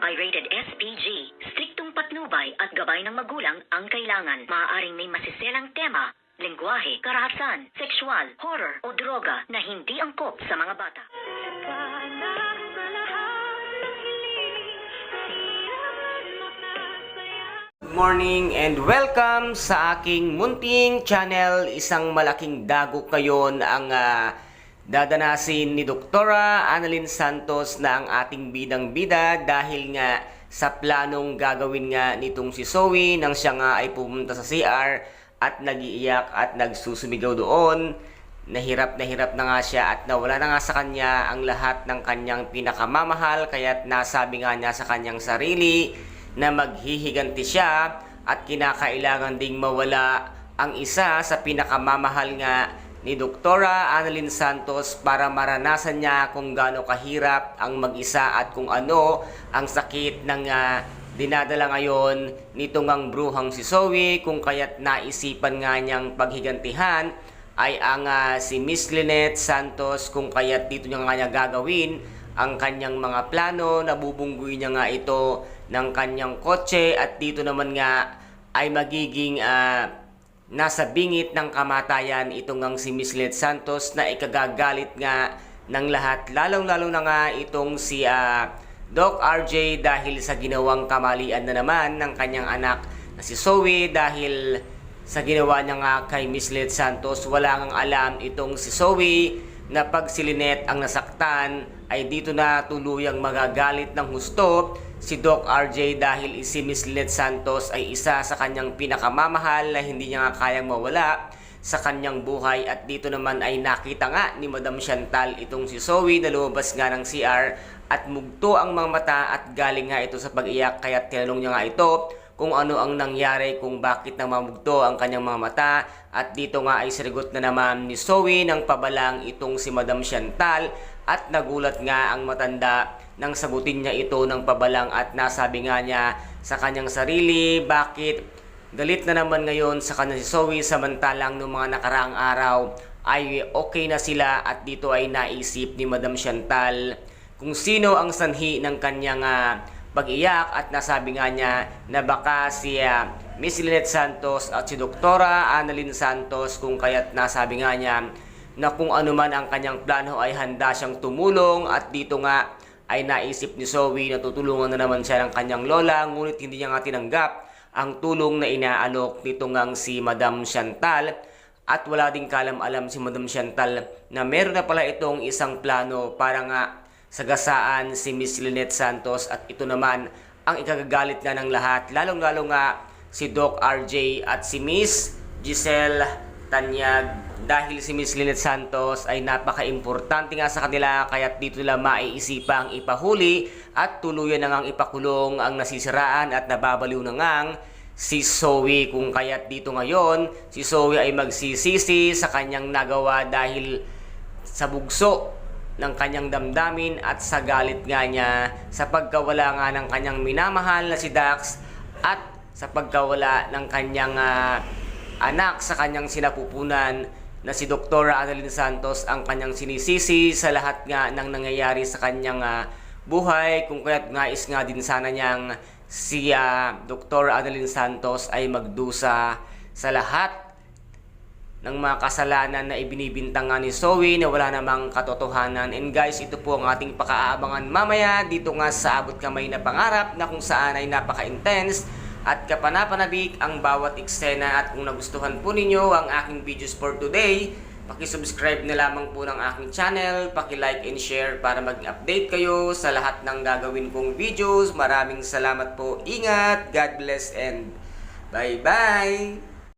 Pirated SPG. Striktong patnubay at gabay ng magulang ang kailangan. Maaaring may masiselang tema, lengguwahe, karahasan, sexual, horror o droga na hindi angkop sa mga bata. Good morning and welcome sa aking munting channel. Isang malaking dagok ngayon ang dadanasin ni Doktora Annalyn Santos na ang ating bidang-bida dahil nga sa planong gagawin nga nitong si Zoe nang siya nga ay pumunta sa CR at nag-iiyak at nagsusumigaw doon. Nahirap na nga siya at nawala na nga sa kanya ang lahat ng kanyang pinakamamahal, kaya't nasabi nga niya sa kanyang sarili na maghihiganti siya at kinakailangan ding mawala ang isa sa pinakamamahal nga ni Doktora Annalyn Santos para maranasan niya kung gaano kahirap ang mag-isa at kung ano ang sakit ng dinadala ngayon nitong ang bruhang si Zoe, kung kaya't naisipan nga niyang paghigantihan ay ang si Miss Lynette Santos, kung kaya't dito niya nga niya gagawin ang kanyang mga plano. Nabubunggoy niya nga ito ng kanyang kotse at dito naman nga ay magiging nasa bingit ng kamatayan itong ang si Miss Lynette Santos na ikagagalit nga ng lahat, lalong-lalo na nga itong si Doc RJ dahil sa ginawang kamalian na naman ng kanyang anak na si Zoe. Dahil sa ginawa niya nga kay Miss Lynette Santos, wala ngang alam itong si Zoe na pag si Lynette ang nasaktan ay dito na tuluyang magagalit ng husto si Doc RJ dahil si Miss Lynette Santos ay isa sa kanyang pinakamamahal na hindi niya nga kayang mawala sa kanyang buhay. At dito naman ay nakita nga ni Madam Chantal itong si Zoe na lumabas nga ng CR at mugto ang mga mata at galing nga ito sa pag-iyak, kaya tinanong niya nga ito kung ano ang nangyari, kung bakit namamugto ang kanyang mga mata. At dito nga ay sinagot na naman ni Zoe ng pabalang itong si Madam Chantal at nagulat nga ang matanda nang sagutin niya ito ng pabalang at nasabi nga niya sa kanyang sarili, bakit galit na naman ngayon sa kanya si Zoe samantalang noong mga nakaraang araw ay okay na sila. At dito ay naisip ni Madam Chantal kung sino ang sanhi ng kanyang pag-iyak at nasabi nga niya na baka si Miss Lynette Santos at si Doktora Annalyn Santos, kung kaya't nasabi nga niya na kung ano man ang kanyang plano ay handa siyang tumulong. At dito nga ay naisip ni Zoe na tutulungan na naman siya ng kanyang lola, ngunit hindi niya nga tinanggap ang tulong na inaalok nito ngang si Madam Chantal. At wala ding kalam-alam si Madam Chantal na meron na pala itong isang plano para nga sagasaan si Miss Lynette Santos. At ito naman ang ikagagalit na ng lahat, lalong-lalo nga si Doc RJ at si Miss Giselle Tanyag, dahil si Miss Lynette Santos ay napaka-importante nga sa kanila, kaya't dito nila maiisipang ipahuli at tuluyan na ngang ipakulong ang nasisiraan at nababaliw na ngang si Zoe. Kung kaya't dito ngayon si Zoe ay magsisisi sa kanyang nagawa dahil sa bugso ng kanyang damdamin at sa galit nga niya sa pagkawala nga ng kanyang minamahal na si Dax at sa pagkawala ng kanyang anak sa kanyang sinapupunan na si Doktora Annalyn Santos. Ang kanyang sinisisi sa lahat nga ng nangyayari sa kanyang buhay, kung kaya't nais nga din sana niyang si Doktora Annalyn Santos ay magdusa sa lahat ng mga kasalanan na ibinibintang nga ni Zoe na wala namang katotohanan. And guys, ito po ang ating pakaabangan mamaya dito nga sa Abot Kamay na Pangarap, na kung saan ay napaka-intense at kapanapanabik ang bawat eksena. At kung nagustuhan po ninyo ang aking videos for today, paki-subscribe na lamang po ng aking channel, paki-like and share para mag-update kayo sa lahat ng gagawin kong videos. Maraming salamat po, ingat, God bless and bye-bye!